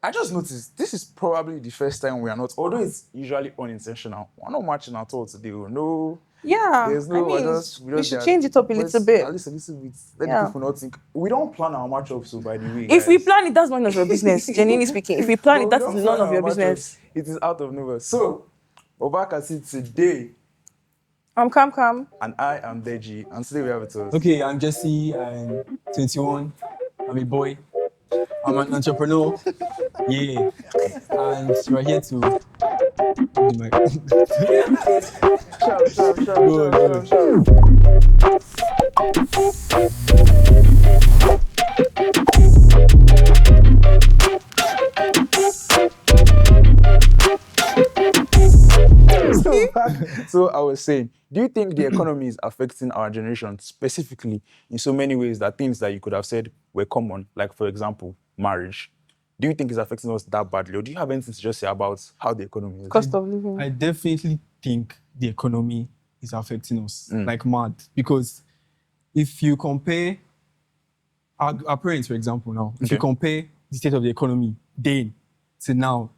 I just noticed this is probably the first time we are not, although it's usually unintentional. We're not matching at all today. No, Yeah, there's no. We should change it up a little bit. At least a little bit. Let the people not think. We don't plan our matchups. So by the way, If we guys. plan it, that's none of your business. Genuinely speaking, if we plan it, We that don't is plan none of our your matchups. business. It is out of nowhere. So, we're back at it today, I'm Cam. and I am Deji, and today we have it us. Okay, I'm Jesse. I'm 21. I'm a boy. I'm an entrepreneur. Yeah. And we're here to. Sure. So I was saying, do you think the economy is affecting our generation specifically in so many ways that things that you could have said were common, like for example, marriage? Do you think it's affecting us that badly, or do you have anything to just say about how the economy is? Cost of living. I definitely think the economy is affecting us like mad, because if you compare our parents, for example, now, if you compare the state of the economy then to now,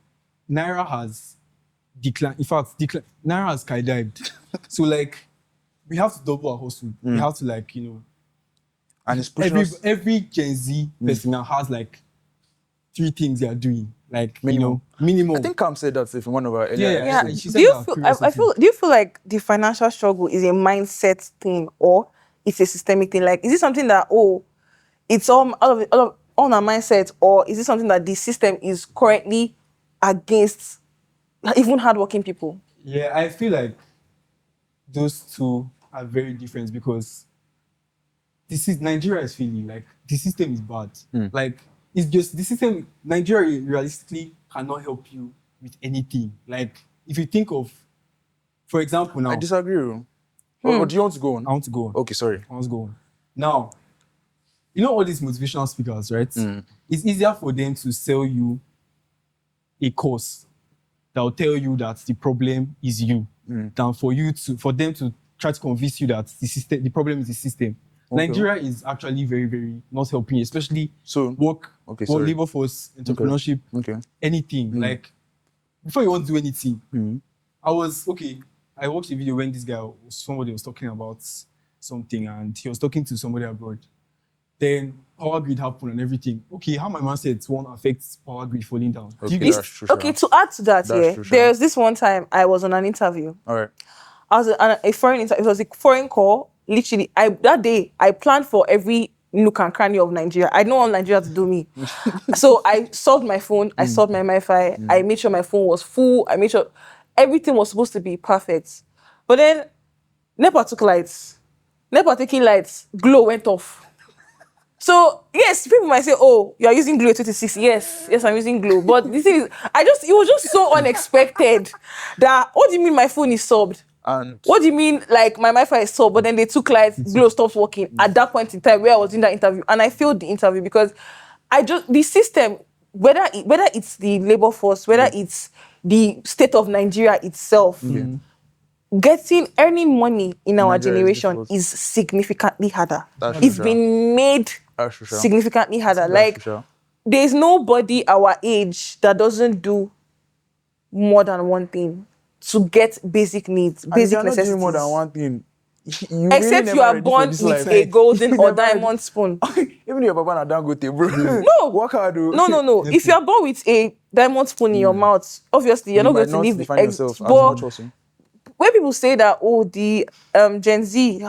Naira has declined. In fact, Naira has skydived. So like, we have to double our hustle. We have to like, and it's pushing every Gen Z person now has like 3 things they are doing. Like, minimum. Minimum. I think Cam said that in one of our earlier episodes. She said that do you feel like the financial struggle is a mindset thing or it's a systemic thing? Like, is it something that, it's all on our mindset, or is it something that the system is currently against even hardworking people? Yeah, I feel like those two are very different, because Nigeria is feeling like the system is bad. Like, it's just the system. Nigeria realistically cannot help you with anything. Like, if you think of, for example, now. I disagree. Or do you want to go on? I want to go on. Okay, sorry. I want to go on. Now, you know all these motivational speakers, right? It's easier for them to sell you a course that will tell you that the problem is you than for them to try to convince you that the problem is the system. Okay. Nigeria is actually very, very not helping, especially work, labor force, entrepreneurship, anything. Like, before you want to do anything, I watched a video when somebody was talking about something, and he was talking to somebody abroad. Then power grid happened and everything. Okay, how my man said it won't affect power grid falling down. Okay, to add to that, there's this one time I was on an interview. All right. I was on a foreign interview. It was a foreign call. Literally, that day I planned for every nook and cranny of Nigeria. I don't want Nigeria to do me. So I solved my phone. I solved my Wi-Fi. I made sure my phone was full. I made sure everything was supposed to be perfect. But then NEPA took lights. NEPA taking lights, glow went off. So, yes, people might say, oh, you're using Glow 26. Yes, I'm using Glow. But the thing is, it was just so unexpected that, what do you mean my phone is subbed? And what do you mean, like, my Wi-Fi is subbed, but then they took lights, Glow stopped working at that point in time where I was in that interview. And I failed the interview because the system, whether it's the labor force, whether it's the state of Nigeria itself, earning money in our generation is significantly harder. It's been made significantly harder. Like, there's nobody our age that doesn't do more than one thing to get basic needs, basic necessities. Not doing more than one thing. Except you are born with a golden or diamond spoon. Even your papa na Dangote, bro. No. Work hard, No. If you are born with a diamond spoon in your mouth, obviously you're not going to live define yourself as much also. When people say that, the Gen Z,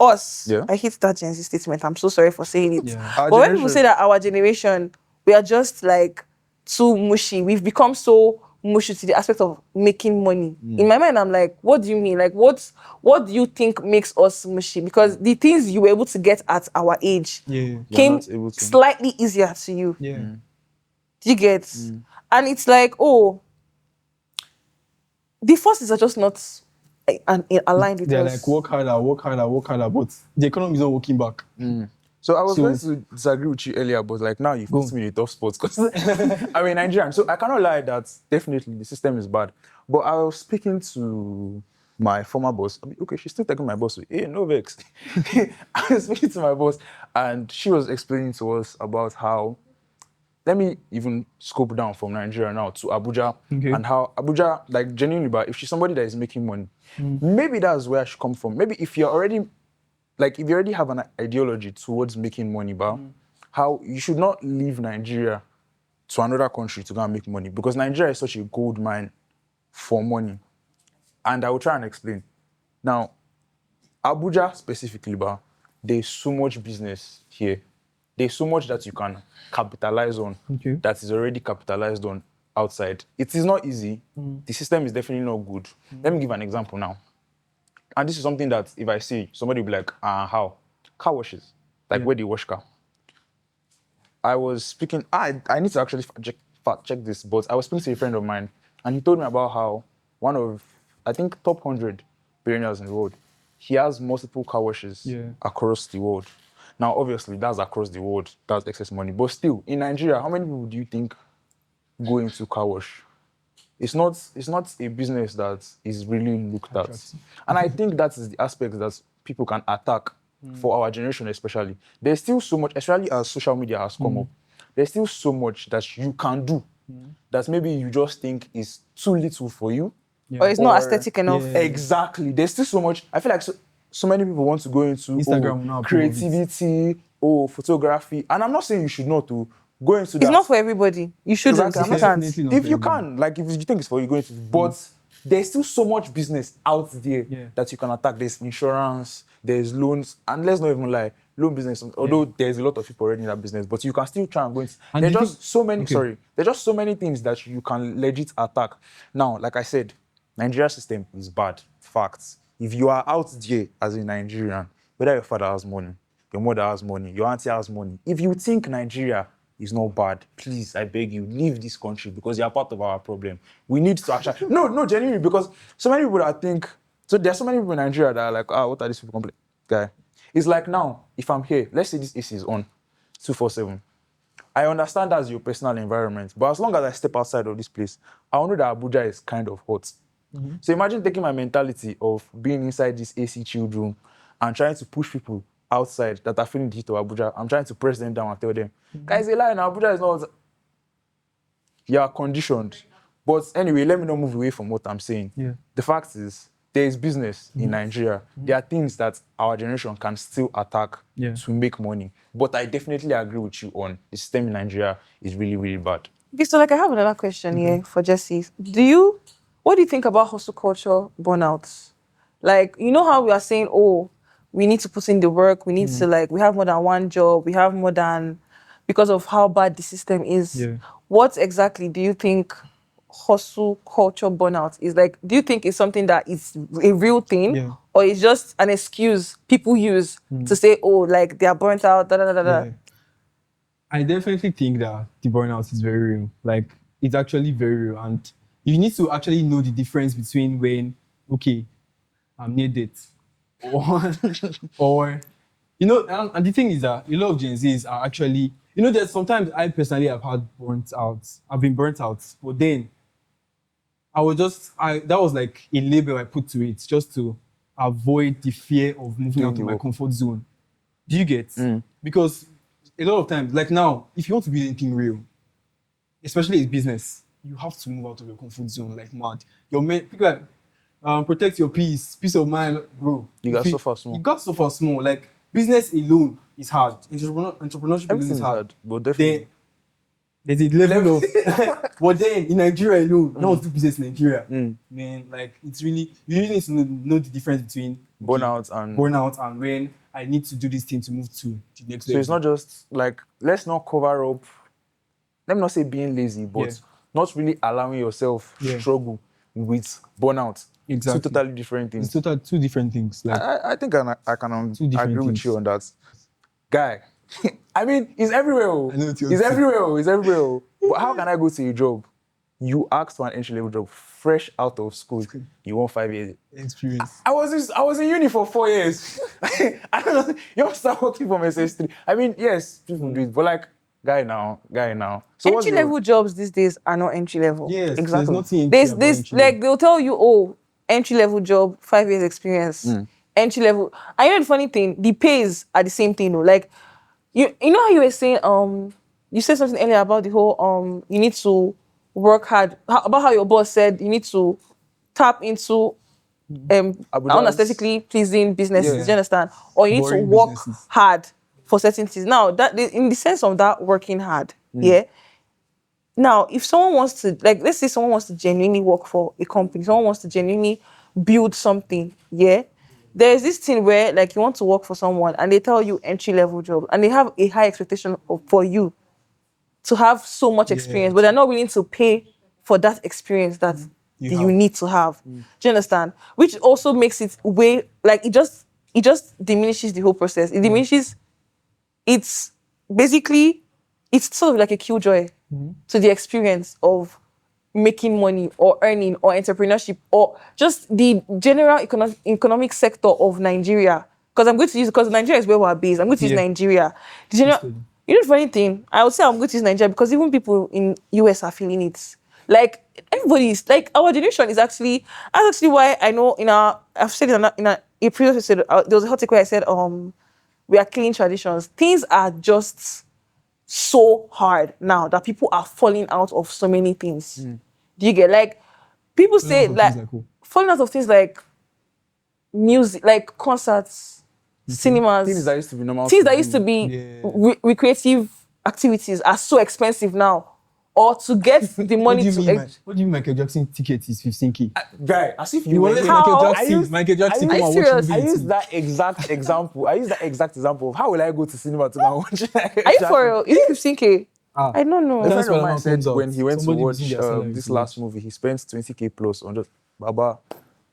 us, I hate that Gen Z statement. I'm so sorry for saying it. Yeah. But when people say that our generation, we are just like too mushy. We've become so mushy to the aspect of making money. In my mind, I'm like, what do you mean? Like, what do you think makes us mushy? Because the things you were able to get at our age came slightly easier to you. Yeah. Do you get? And it's like, the forces are just not aligned with us. They're like, work harder, but the economy is not working back. So I was going to disagree with you earlier, but like now you've put me in a tough spot because I'm a Nigerian. So I cannot lie that definitely the system is bad. But I was speaking to my former boss. Okay, she's still taking my boss. Hey, no vex. I was speaking to my boss and she was explaining to us about how let me even scope down from Nigeria now to Abuja Okay. and how Abuja, like genuinely, but if she's somebody that is making money, maybe that's where I should come from. Maybe if you already have an ideology towards making money, but how you should not leave Nigeria to another country to go and make money, because Nigeria is such a gold mine for money. And I will try and explain. Now, Abuja specifically, but there's so much business here. There's so much that you can capitalize on Okay. that is already capitalized on outside. It is not easy. The system is definitely not good. Let me give an example now. And this is something that if I see, somebody will be like, how? Car washes. Like where they wash car. I was speaking, I need to actually fact check this, but I was speaking to a friend of mine and he told me about how one of, I think, top 100 billionaires in the world, he has multiple car washes across the world. Now, obviously, that's across the world, that's excess money. But still, in Nigeria, how many people do you think go into car wash? It's not a business that is really looked at. And I think that is the aspect that people can attack for our generation especially. There's still so much, especially as social media has come up, there's still so much that you can do that maybe you just think is too little for you. Or it's not aesthetic enough. Exactly. There's still so much. I feel like so many people want to go into Instagram creativity, photography. And I'm not saying you should not to go into that. It's not for everybody. You shouldn't. Exactly. You can't. If you can, like if you think it's for you, go into it. But there's still so much business out there that you can attack. There's insurance, there's loans, and let's not even lie, loan business, although there's a lot of people already in that business, but you can still try and go into And there's the just so many, there's just so many things that you can legit attack. Now, like I said, Nigeria system is bad. Facts. If you are out there as a Nigerian, whether your father has money, your mother has money, your auntie has money, if you think Nigeria is not bad, please, I beg you, leave this country because you are part of our problem. We need to actually... No, genuinely, because so many people that think... So there's so many people in Nigeria that are like, what are these people complaining? Guy, it's like now, if I'm here, let's say this AC is on 247. I understand that's your personal environment, but as long as I step outside of this place, I know that Abuja is kind of hot. So imagine taking my mentality of being inside this AC chilled room and trying to push people outside that are feeling the heat of Abuja. I'm trying to press them down and tell them, guys, a lie now, Abuja is not... You are conditioned. But anyway, let me not move away from what I'm saying. The fact is, there is business in Nigeria. There are things that our generation can still attack to make money. But I definitely agree with you on the system in Nigeria is really, really bad. Okay, so like I have another question here for Jesse. What do you think about hustle culture burnout? Like, you know how we are saying, we need to put in the work, we need to we have more than one job, we have more than, because of how bad the system is. What exactly do you think hustle culture burnout is? Like, do you think it's something that is a real thing, or it's just an excuse people use to say, like they are burnt out, I definitely think that the burnout is very real. Like, it's actually very real. And you need to actually know the difference between when, okay, I'm near death, or you know, and the thing is that a lot of Gen Zs are actually, you know, there's sometimes I personally have been burnt out, but then that was like a label I put to it just to avoid the fear of moving out of my comfort zone. Do you get? Because a lot of times, like now, if you want to build anything real, especially in business, you have to move out of your comfort zone like mad. People like, protect your peace of mind, bro. You got so far small. You got so far small. Like, business alone is hard. Entrepreneurship alone is hard. But definitely. There's a level of... But then, in Nigeria alone, no one's do business in Nigeria. Man, like, it's really... You really need to know the difference between... Burnout and when I need to do this thing to move to the next level. So it's not just, like, let's not cover up... Let me not say being lazy, but not really allowing yourself struggle with burnout. Exactly. Two totally different things. It's two different things. Like, I think I can agree with you on that. Guy, I mean, it's everywhere. I know It's everywhere. But how can I go to a job? You asked for an entry-level job, fresh out of school. You want 5 years experience. I was in uni for 4 years. I don't know. You don't start working from SS3. I mean, yes, people do it, but like, guy now. So entry-level jobs these days are not entry-level. Yes, exactly. There's This like they'll tell you, entry-level job, 5 years experience. Entry-level. And you know the funny thing, the pays are the same thing though. Like, you know how you were saying you said something earlier about the whole you need to work hard. About how your boss said you need to tap into Abuja's- unaesthetically pleasing businesses. Yeah. Do you understand? Or you need Boring to work businesses. hard for certain things. Now, that in the sense of that working hard, yeah. Now, if someone wants to, like, let's say someone wants to genuinely work for a company, someone wants to genuinely build something, yeah. There's this thing where, like, you want to work for someone and they tell you entry-level job and they have a high expectation for you to have so much experience, but they're not willing to pay for that experience that you have. need to have. Do you understand? Which also makes it way, like, it just diminishes the whole process. It diminishes, it's basically, it's sort of like a killjoy to the experience of making money or earning or entrepreneurship or just the general economic sector of Nigeria. Because I'm going to use, because Nigeria is where we're based, I'm going to use Nigeria. The general, you know the funny thing? I would say I'm going to use Nigeria because even people in US are feeling it. Like, everybody is, like, our generation is actually, that's actually why I know I've said it in a previous episode, there was a hot take where I said, we are killing traditions. Things are just so hard now that people are falling out of so many things. Do you get, like, people say, like, falling out of things like music, like concerts, cinemas, Things that used to be normal. things to that do. used to be recreative activities are so expensive now. Or to get the What money do you to mean? What do you mean Michael Jackson ticket is 15K? Guy, as if You you were always here. say Michael How? Jackson. Michael Jackson are come you and watch serious? movie I with use me. that exact example. I use that exact example of how will I go to cinema to go and watch. Are you for real? Is it 15K? I don't know. A That's friend why of the mine man said comes out. when he went Somebody to using their watch salary this to last watch. movie, he spent 20K plus on just Baba,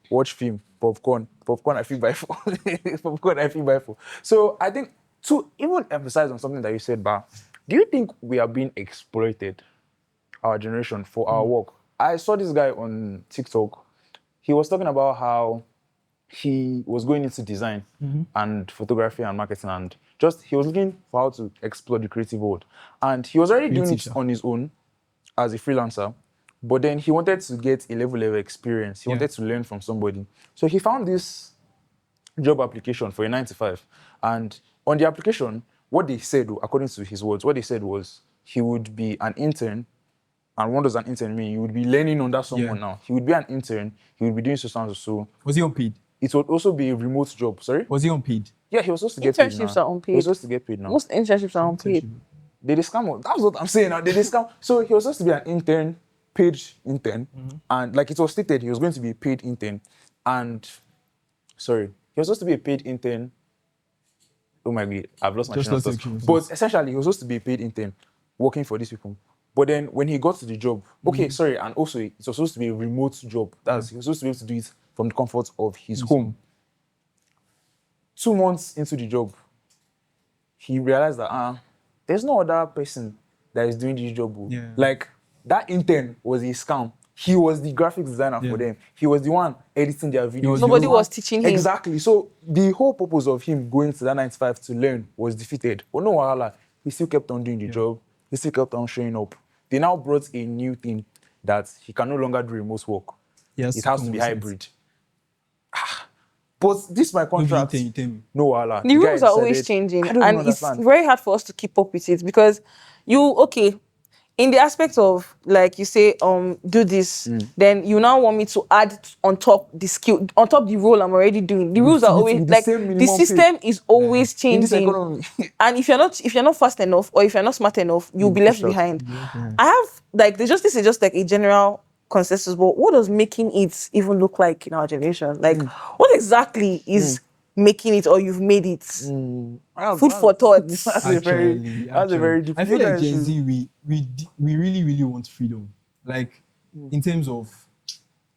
watch film, popcorn. Popcorn I feel buy for. Popcorn I feel buy for. So I think to even emphasize on something that you said, Ba, do you think we are being exploited, our generation, for our work? I saw this guy on TikTok. He was talking about how he was going into design and photography and marketing, and just he was looking for how to explore the creative world. And he was already doing it on his own as a freelancer, but then he wanted to get a level of experience. He wanted to learn from somebody. So he found this job application for a 9 to 5. And on the application, what they said, according to his words, what they said was he would be an intern. And what does an intern mean? You would be learning under someone now. He would be an intern. He would be doing so and so. Was he unpaid? It would also be a remote job. Sorry? Was he unpaid? Yeah, he was supposed to get paid now. Internships are unpaid. He was supposed to get paid now. Most internships are unpaid. They scam. That's what I'm saying now. They scam. So he was supposed to be an intern, paid intern. And like it was stated, he was going to be a paid intern. And, sorry, he was supposed to be a paid intern. Oh my God, I've lost my train of thought. But essentially, he was supposed to be a paid intern working for these people. But then when he got to the job, and also it was supposed to be a remote job. That's he was supposed to be able to do it from the comfort of his home. 2 months into the job, he realized that there's no other person that is doing this job. Like that intern was a scam. He was the graphics designer for them. He was the one editing their videos. Nobody was teaching him. Exactly. So the whole purpose of him going to that 9 to 5 to learn was defeated. But no wahala, he still kept on doing the job. He still kept on showing up. They now brought a new thing that he can no longer do remote work. Yes, it has to be hybrid. But this my contract. No wahala. The rules are always changing, and it's very hard for us to keep up with it because in the aspect of, like you say, do this, then you now want me to add on top the skill, on top the role I'm already doing. The rules are always like the system is always changing, and if you're not fast enough or if you're not smart enough, you'll be left behind. I have like this is just like a general consensus, but what does making it even look like in our generation? Like, what exactly is making it, or you've made it? Food for thought. That's a very deep. I feel like Gen Z, we really, really want freedom. Like, in terms of,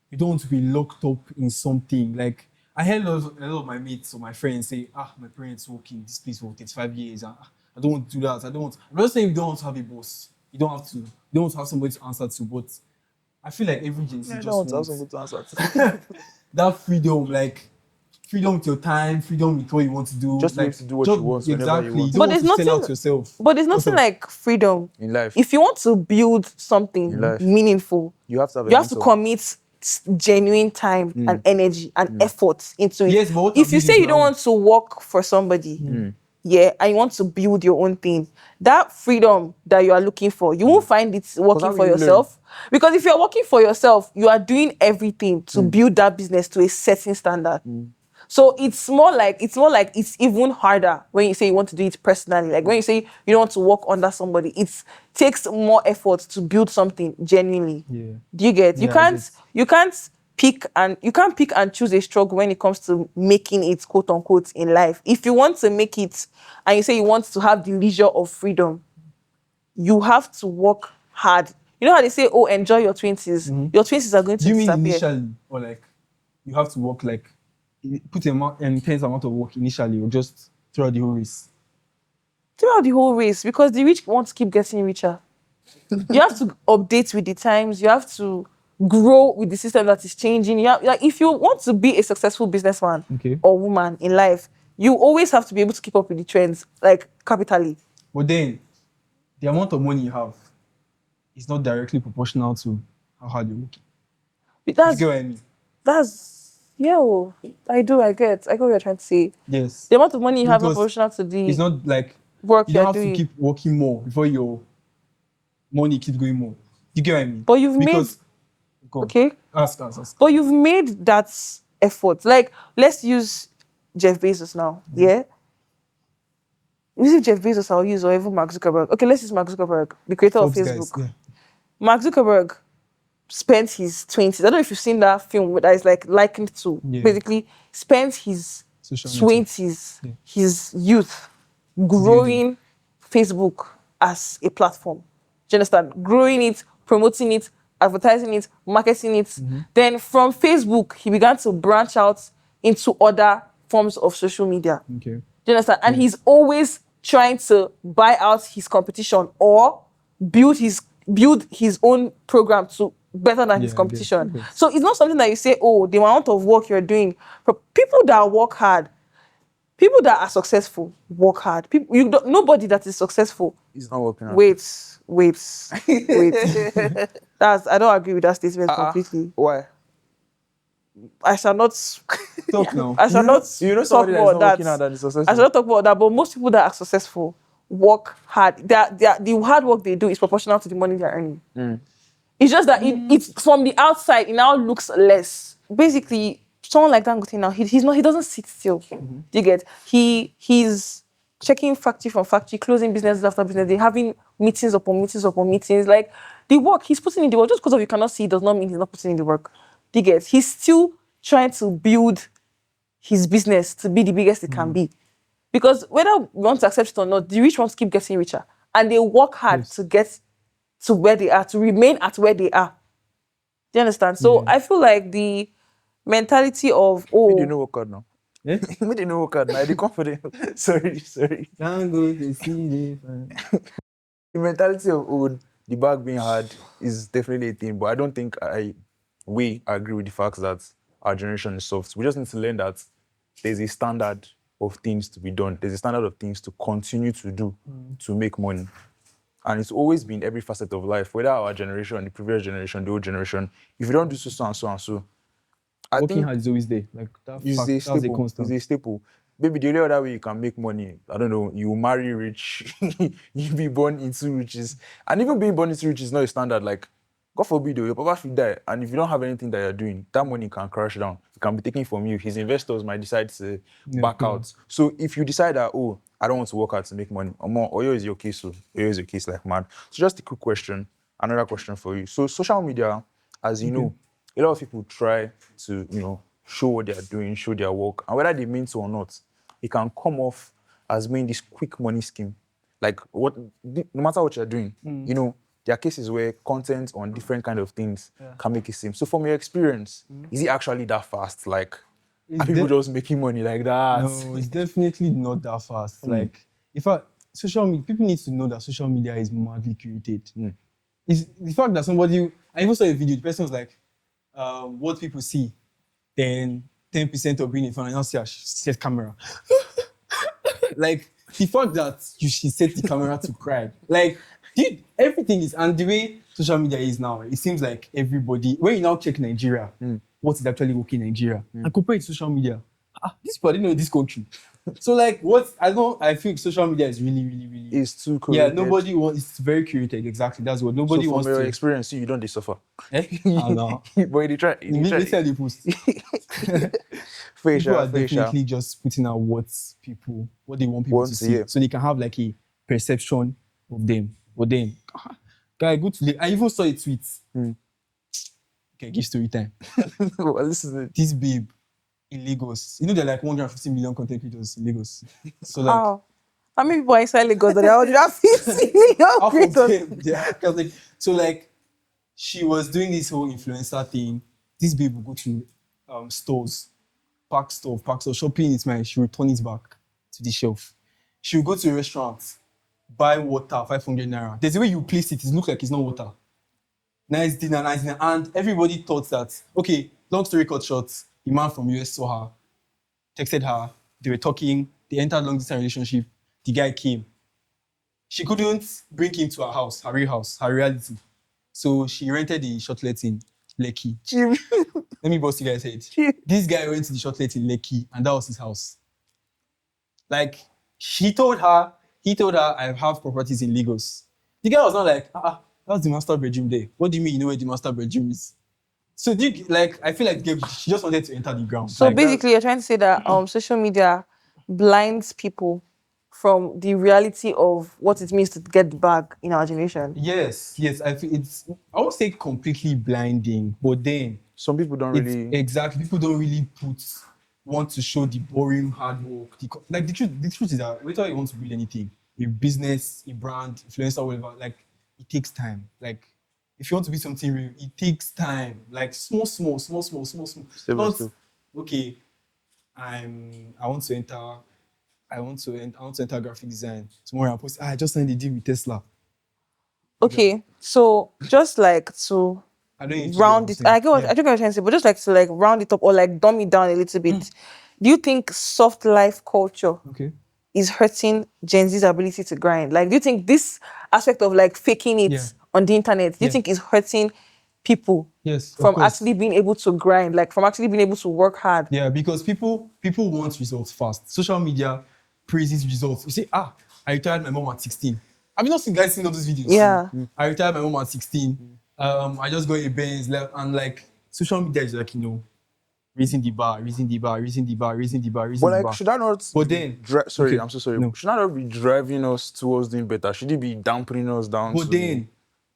we don't want to be locked up in something. Like, I heard a lot of my mates or my friends say, my parents work in this place for 35 years. I don't want to do that. I'm not saying we don't want to have a boss. You don't want to have somebody to answer to, but I feel like every Gen Z just wants that freedom, like freedom with your time, freedom with what you want to do. Just like, to do what you want, whenever you want. But there's nothing. But there's nothing like freedom in life. If you want to build something meaningful, you have to commit genuine time and energy and effort into it. Yes, but if you say you don't want to work for somebody, yeah, and you want to build your own thing, that freedom that you are looking for, you won't find it working how for will you yourself. Because if you're working for yourself, you are doing everything to build that business to a certain standard. So it's more like it's even harder when you say you want to do it personally. Like when you say you don't want to work under somebody, it takes more effort to build something genuinely. Yeah. Do you get? Yeah, I get. You can't pick and choose a struggle when it comes to making it, quote unquote, in life. If you want to make it and you say you want to have the leisure of freedom, you have to work hard. You know how they say, oh, enjoy your 20s. Your 20s are going to Do you mean disappear. initially, or like you have to work like put an intense amount of work initially, or just throughout the whole race? Throughout the whole race, because the rich want to keep getting richer. You have to update with the times. You have to grow with the system that is changing. Like if you want to be a successful businessman Okay. or woman in life, you always have to be able to keep up with the trends, like capitally. But then the amount of money you have is not directly proportional to how hard you're working. But You get what I mean? I get what you're trying to say. Yes. The amount of money you have is not Because proportional to the It's not like work you don't you're have doing. to keep working more before your money keeps going more. You get what I mean? But you've Go on. okay. Ask. But you've made that effort. Like, let's use Jeff Bezos now. Yeah? Use Jeff Bezos, I'll use, or even Mark Zuckerberg. Okay, let's use Mark Zuckerberg, the creator of Forbes Facebook. guys, yeah. Mark Zuckerberg spent his 20s. I don't know if you've seen that film that is like likened to. Yeah. Basically, spent his Social media. 20s, Yeah. his youth, growing Facebook as a platform. Do you understand? Growing it, promoting it, advertising it, marketing it. Then from Facebook, he began to branch out into other forms of social media. Okay. Do you understand? And he's always trying to buy out his competition or build his own program to better than his Yeah, competition. okay. So it's not something that you say, oh, the amount of work you're doing. But people that work hard, people that are successful work hard. Nobody that is successful. It's not working out. Wait. I don't agree with that statement completely. Why? I shall not. Talk now. I shall not You know talk somebody that is about not that. working out that is successful. I shall not talk about that. But most people that are successful work hard. The hard work they do is proportional to the money they're earning. It's just that it's from the outside, it now looks less. Basically, someone like Dangote now, he doesn't sit still. Do you get? He's checking factory from factory, closing businesses after business. They're having meetings upon meetings upon meetings. Like the work, he's putting in the work. Just because you cannot see it does not mean he's not putting in the work. Do you get? He's still trying to build his business to be the biggest it can be. Because whether we want to accept it or not, the rich want to keep getting richer. And they work hard to get to where they are, to remain at where they are. Do you understand? So I feel like the mentality of, Me dey no work hard now. Eh? Me dey no work hard now. I dey confident. sorry. Dangote, The mentality of the bag being hard is definitely a thing, but I don't think we agree with the fact that our generation is soft. We just need to learn that there's a standard of things to be done. There's a standard of things to continue to do to make money. And it's always been every facet of life, whether our generation, the previous generation, the old generation, if you don't do so and so and so, I working think hard is always there. Like it's a that's a staple. constant. It's a staple. Maybe the only other way you can make money, I don't know, you marry rich, you be born into riches. And even being born into riches is not a standard. Like, God forbid, your papa will die. And if you don't have anything that you're doing, that money can crash down. It can be taken from you. His investors might decide to back out. So if you decide that, oh, I don't want to work hard to make money, Oyo is your case, so Oyo is your case like mad. So just a quick question, another question for you. So social media, as you know, a lot of people try to, show what they are doing, show their work, and whether they mean to or not, it can come off as being this quick money scheme. Like no matter what you're doing, there are cases where content on different kind of things can make it seem. So from your experience, is it actually that fast? Like, are people just making money like that? No, it's definitely not that fast. Like, in fact, social media, people need to know that social media is madly curated. It's the fact that I even saw a video, the person was like, what people see, then 10% of being in front, and now see a set camera. Like, the fact that she set the camera to cry. Like, dude, everything is, and the way social media is now, it seems like everybody, when you now check Nigeria, what is actually working in Nigeria, and compare it to social media, this people I didn't know this country. So like I feel social media is really It's too cool. yeah, nobody wants. It's very curated. Exactly, that's what nobody so wants from your to. experience, you don't suffer. Eh? I know. But you try. They say they post. People are definitely just putting out what they want people to see, so they can have like a perception of them. But then, guy, go to. I even saw a tweet. Okay, give story time. Well, this is it. This babe in Lagos. You know, they're like 150 million content creators in Lagos. So like, how many people are inside Lagos that are 150 million half of creators? them, yeah. 'Cause like, so like, she was doing this whole influencer thing. This babe will go to stores, pack stuff, shopping it, man. She will return it back to the shelf. She will go to a restaurant, buy water, 500 naira. There's a way you place it, it looks like it's not water. Nice dinner. And everybody thought that, okay, long story cut short, the man from US saw her, texted her, they were talking, they entered long distance relationship, the guy came. She couldn't bring him to her house, her real house, her reality. So she rented the shortlet in Lekki. Let me bust you guys' head. This guy went to the shortlet in Lekki and that was his house. Like, he told her, I have properties in Lagos. The guy was not like, that's the master bedroom there. What do you mean you know where the master bedroom is? So I feel like she just wanted to enter the ground. So like basically, you're trying to say that social media blinds people from the reality of what it means to get the bag in our generation. Yes. I feel I won't say completely blinding, but then some people don't really exactly. People don't really want to show the boring hard work. The truth is that whether you want to build anything, a business, a brand, influencer, whatever, like it takes time. Like if you want to be something real, it takes time. Like small. Not, okay, I want to enter graphic design. Tomorrow I'll post, I just signed a deal with Tesla. Okay, so just like to round it, I get what you're trying to say, but just like to like round it up or like dumb it down a little bit. Do you think soft life culture is hurting Gen Z's ability to grind? Like, do you think this aspect of like faking it on the internet, do you think is hurting people from actually being able to grind, like from actually being able to work hard? Yeah, because people want results fast. Social media praises results. You say, I retired my mom at 16. Have you not seen guys seeing all those videos? Yeah. I retired my mom at 16. I just got a Benz left, and like social media is like, raising the bar. But like, should I not? But then, I'm so sorry. No. Should I not be driving us towards doing better? Should it be dampening us down? But then,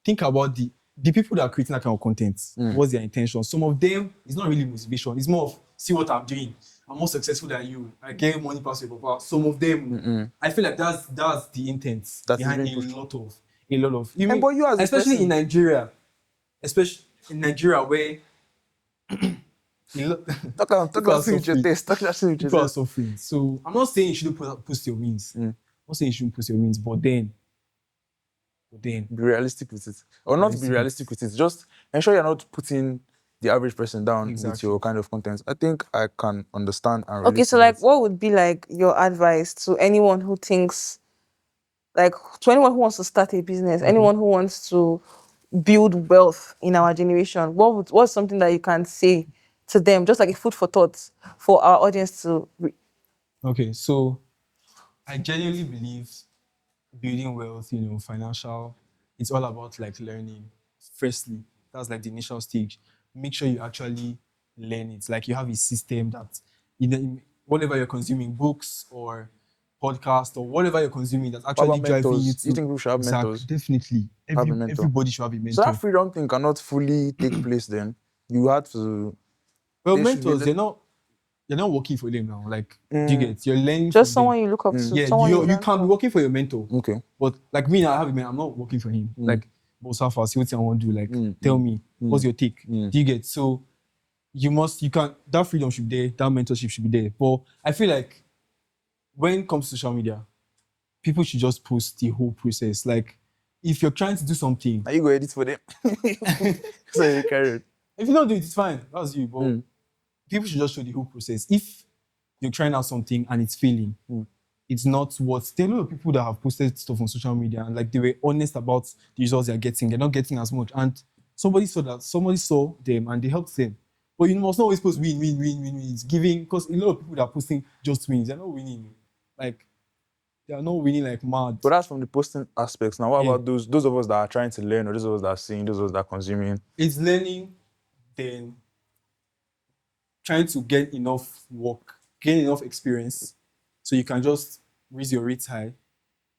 think about the people that are creating that kind of content. What's their intention? Some of them, it's not really motivation. It's more of, see what I'm doing. I'm more successful than you. I get money past your papa. Some of them, I feel like that's the intent behind a lot of. But you as especially in Nigeria, where talk about your taste. People are suffering. So I'm not saying you shouldn't post your wins. I'm not saying you shouldn't post your wins, but then be realistic with it, or not be realistic with it. Just ensure you're not putting the average person down with your kind of content. I think I can understand and relate. Okay, so like, what would be like your advice to anyone who thinks, like, to anyone who wants to start a business, anyone who wants to build wealth in our generation? What's something that you can say to them, just like a food for thought for our audience to? Okay, so I genuinely believe building wealth, financial, it's all about like learning. Firstly, that's like the initial stage. Make sure you actually learn it. Like you have a system that, whatever you're consuming, books or podcast or whatever you're consuming, that's actually driving you to. You think we should have mentors? Definitely. Everybody should have a mentor. So that freedom thing cannot fully take place then. You had to. Well, mentors, you're not working for them now. Like, do you get? You're learning. Just someone you look up to. Yeah, you can be working for your mentor. Okay. But like me, I have a mentor. I'm not working for him. Like, boss, how far? See what I want to do. Like, tell me, what's your take? Do you get? So, that freedom should be there. That mentorship should be there. But I feel like when it comes to social media, people should just post the whole process. Like, if you're trying to do something, are you going to edit for them? So you carry it. If you don't do it, it's fine. That's you. But people should just show the whole process. If you're trying out something and it's failing, it's not what. There are a lot of people that have posted stuff on social media and like they were honest about the results they're getting. They're not getting as much. And somebody saw them and they helped them. But you must not always post win. It's giving, because a lot of people that are posting just wins, they're not winning. Like, they are not winning like mad. But that's from the posting aspects. Now, what Yeah. about those of us that are trying to learn, or those of us that are seeing, those of us that are consuming? It's learning, then trying to get enough work, gain enough experience, so you can just raise your rates high.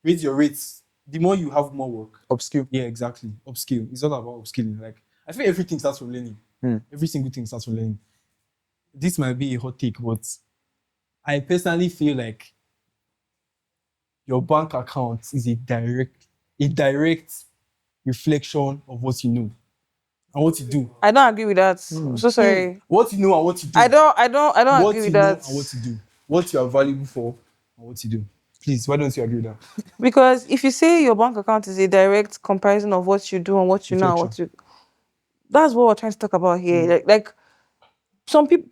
Raise your rates. The more you have more work. Upskill. Yeah, exactly. Upskill. It's all about upskilling. Like, I think everything starts from learning. Every single thing starts from learning. This might be a hot take, but I personally feel like your bank account is a direct reflection of what you know and what you do. I don't agree with that. I'm so sorry. What you know and what you do. I don't What agree you with know that. and what you do. What you are valuable for and what you do. Please, why don't you agree with that? Because if you say your bank account is a direct comparison of what you do and what you know and what you, that's what we're trying to talk about here. Like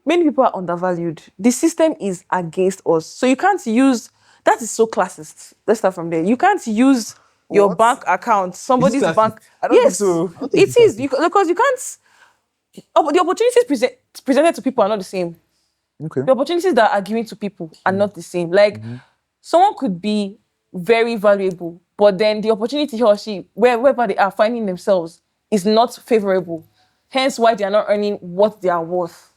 many people are undervalued. The system is against us. So you can't use, that is so classist. Let's start from there. You can't use your What? bank account, somebody's classist? bank. I don't think Yes, so. I don't think it it's is. Because you can't, the opportunities presented to people are not the same. Okay. The opportunities that are given to people are not the same. Like, someone could be very valuable, but then the opportunity he or she, wherever they are finding themselves, is not favorable. Hence why they are not earning what they are worth.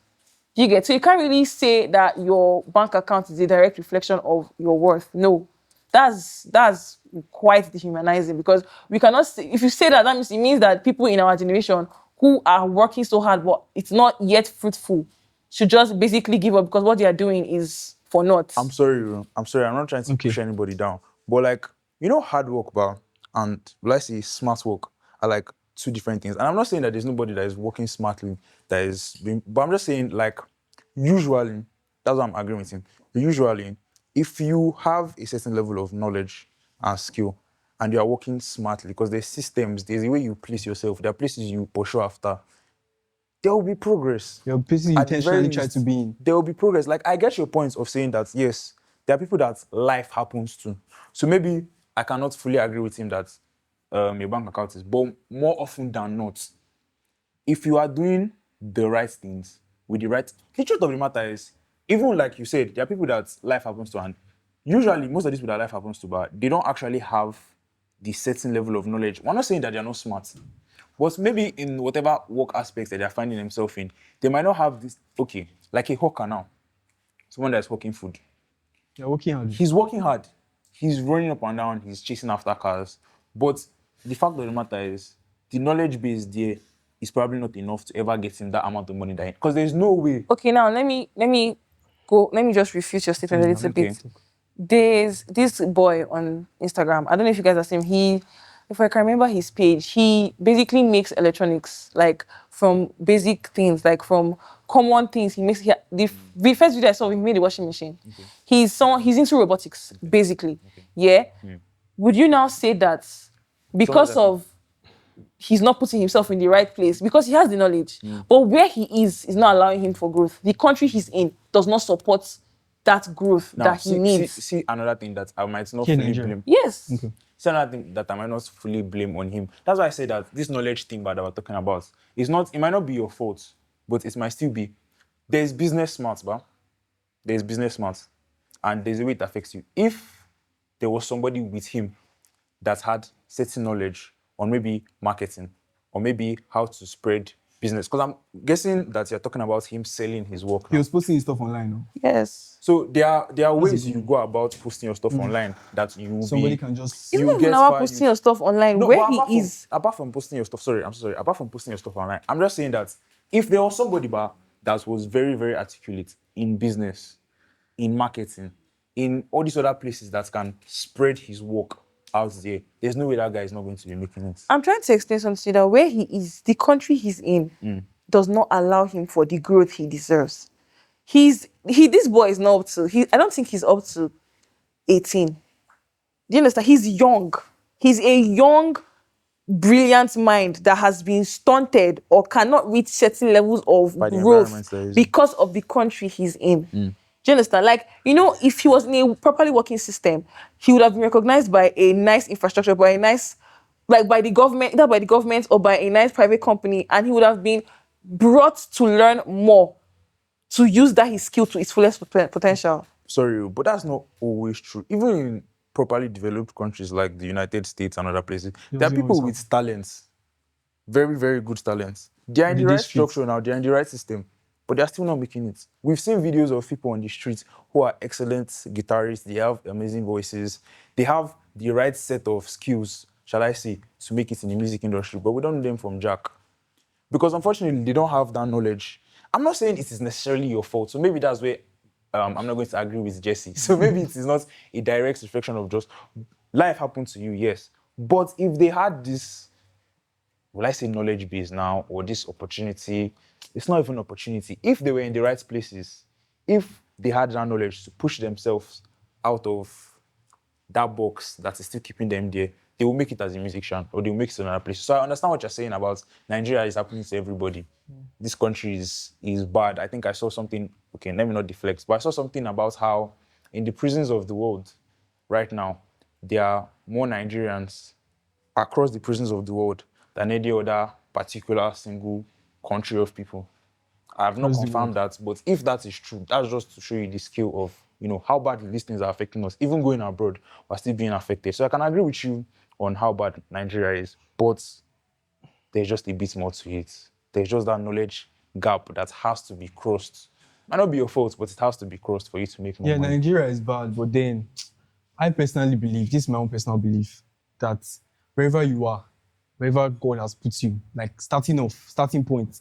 You get? So you can't really say that your bank account is a direct reflection of your worth. No. That's quite dehumanizing, because we cannot say, if you say that, it means that people in our generation who are working so hard but it's not yet fruitful should just basically give up, because what they are doing is for naught. I'm sorry, Ru. I'm sorry. I'm not trying to push anybody down. But like, hard work, and let's say smart work are like two different things. And I'm not saying that there's nobody that is working smartly that is being, but I'm just saying, like, usually, that's what I'm agreeing with him. Usually, if you have a certain level of knowledge and skill and you are working smartly, because there's systems, there's a way you place yourself, there are places you pursue after, there will be progress. You're basically At the very intentionally trying to least, be in. there will be progress. Like, I get your point of saying that, yes, there are people that life happens to. So maybe I cannot fully agree with him that your bank account is, but more often than not, if you are doing the right things with the right, the truth of the matter is, even like you said, there are people that life happens to, and usually most of these people that life happens to, but they don't actually have the certain level of knowledge. We're not saying that they're not smart, but maybe in whatever work aspects that they're finding themselves in, they might not have this, okay, like a hawker now, someone that's hawking food. You're working hard. He's working hard. He's running up and down. He's chasing after cars. But the fact of the matter is, the knowledge base there is probably not enough to ever get him that amount of money that, because there's no way. Okay, now let me just refute your statement a little okay. bit. There's this boy on Instagram. I don't know if you guys have seen him. If I can remember his page, he basically makes electronics, like from basic things, like from common things. He makes the first video I saw, he made a washing machine. Okay. He's into robotics, basically. Okay. Yeah? Would you now say that because of he's not putting himself in the right place, because he has the knowledge, but where he is not allowing him for growth? The country he's in does not support that growth that he needs. See another thing that I might not fully blame. Yes. Okay. See another thing that I might not fully blame on him. That's why I say that this knowledge thing that we're talking about is not, it might not be your fault, but it might still be. There's business smarts, there's business smarts, and there's a way it affects you. If there was somebody with him that had certain knowledge on maybe marketing or maybe how to spread business, because I'm guessing that you're talking about him selling his work He now. was posting his stuff online, no? Yes. So there are ways you go about posting your stuff online that you will Somebody be, can just... It's you not even get about far, posting your stuff online. No, Where but he is. apart from posting your stuff, apart from posting your stuff online, I'm just saying that if there was somebody that was very, very articulate in business, in marketing, in all these other places that can spread his work out there, there's no way that guy is not going to be making it. I'm trying to explain something that where he is, the country he's in, does not allow him for the growth he deserves. This boy is not up to, I don't think he's up to 18. Do you understand? He's young. He's a young, brilliant mind that has been stunted or cannot reach certain levels of By the growth environment that he's in. because of the country he's in. Do you understand? Like, if he was in a properly working system, he would have been recognized by a nice infrastructure, by a nice, like by the government, either by the government or by a nice private company, and he would have been brought to learn more, to use that his skill to its fullest potential. Sorry, but that's not always true. Even in properly developed countries like the United States and other places, there are people with talents, very, very good talents. They are in the right structure now, they are in the right system, but they are still not making it. We've seen videos of people on the streets who are excellent guitarists, they have amazing voices, they have the right set of skills, shall I say, to make it in the music industry, but we don't know them from Jack. Because unfortunately, they don't have that knowledge. I'm not saying it is necessarily your fault, so maybe that's where I'm not going to agree with Jesse. So maybe it is not a direct reflection of just life happened to you, yes. But if they had this, will I say knowledge base now, or this opportunity, it's not even opportunity. If they were in the right places, if they had that knowledge to push themselves out of that box that is still keeping them there, they will make it as a musician or they will make it in another place. So I understand what you're saying about Nigeria is happening to everybody. This country is bad. I think I saw something, okay, let me not deflect, but I saw something about how in the prisons of the world right now, there are more Nigerians across the prisons of the world than any other particular single country of people. I have not confirmed that, but if that is true, that's just to show you the scale of, how badly these things are affecting us. Even going abroad, we're still being affected. So I can agree with you on how bad Nigeria is, but there's just a bit more to it. There's just that knowledge gap that has to be crossed. Might not be your fault, but it has to be crossed for you to make more money. Yeah, Nigeria is bad, but then I personally believe, this is my own personal belief, that wherever you are, wherever God has put you, like starting point,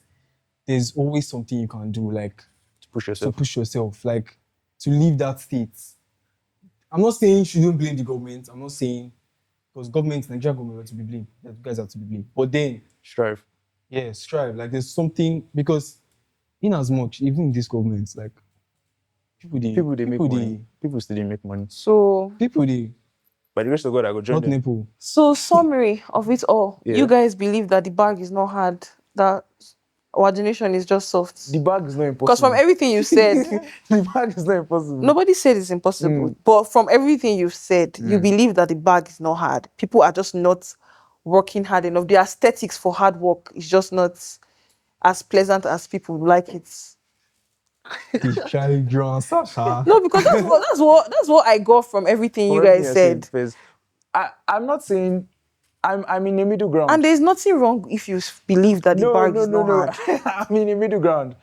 there's always something you can do, like To push yourself. like to leave that state. I'm not saying you shouldn't blame the government. I'm not saying, because Nigerian government are to be blamed. You guys have to be blamed. But then Strive. Yeah, strive. Like there's something, because in as much, even in this government, like people they make money. People still didn't make money. So people they By the grace of God, I go join not them. Nepal. So summary of it all, Yeah. you guys believe that the bag is not hard, that our generation is just soft. The bag is not impossible. Because from everything you said, the bag is not impossible. nobody said it's impossible. But from everything you've said, you believe that the bag is not hard. People are just not working hard enough. The aesthetics for hard work is just not as pleasant as people like it. Charlie John, Sasha. No, because that's what I got from everything you guys said. I'm not saying I'm in the middle ground. And there's nothing wrong if you believe that the bag is not hard. I'm in the middle ground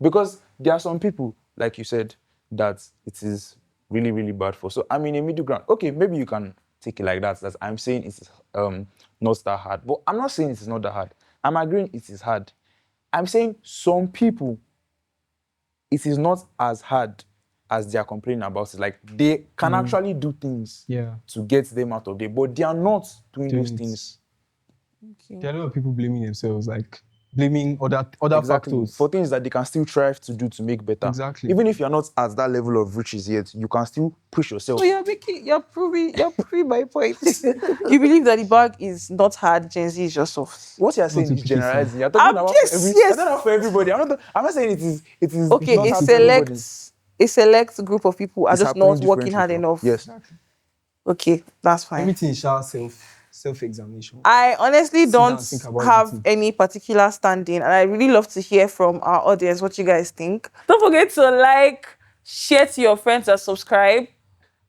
because there are some people, like you said, that it is really, really bad for. So I'm in a middle ground. Okay, maybe you can take it like that. That I'm saying it's not that hard. But I'm not saying it is not that hard. I'm agreeing it is hard. I'm saying some people, it is not as hard as they are complaining about it. Like, they can actually do things to get them out of there, but they are not doing those things. Okay. There are a lot of people blaming themselves, like blaming other factors. For things that they can still strive to do to make better. Exactly. Even if you're not at that level of riches yet, you can still push yourself. So you're proving my point. You believe that the bag is not hard, Gen Z is just soft. What you're saying is generalizing. You're talking about I don't know for everybody. I'm not saying it is okay, not hard for everybody. a select group of people are It's just not happening working hard differently. enough. Yes. Okay, that's fine. Everything is self-examination. I honestly Sit down don't and think about have everything. any particular standing, and I really love to hear from our audience what you guys think. Don't forget to like, share to your friends, and subscribe.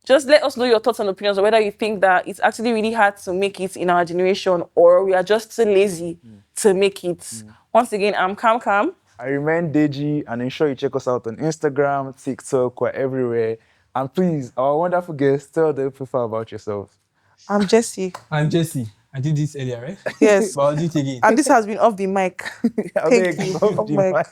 Just let us know your thoughts and opinions on whether you think that it's actually really hard to make it in our generation, or we are just too lazy to make it. Once again, I'm Cam. I remain Deji, and ensure you check us out on Instagram, TikTok, we're everywhere. And please, our wonderful guests, tell the people about yourself. I'm Jessie. I'm Jesse. I did this earlier, right? Yes. But I'll do it again. And this has been Off the Mic. Thank you. Off the mic.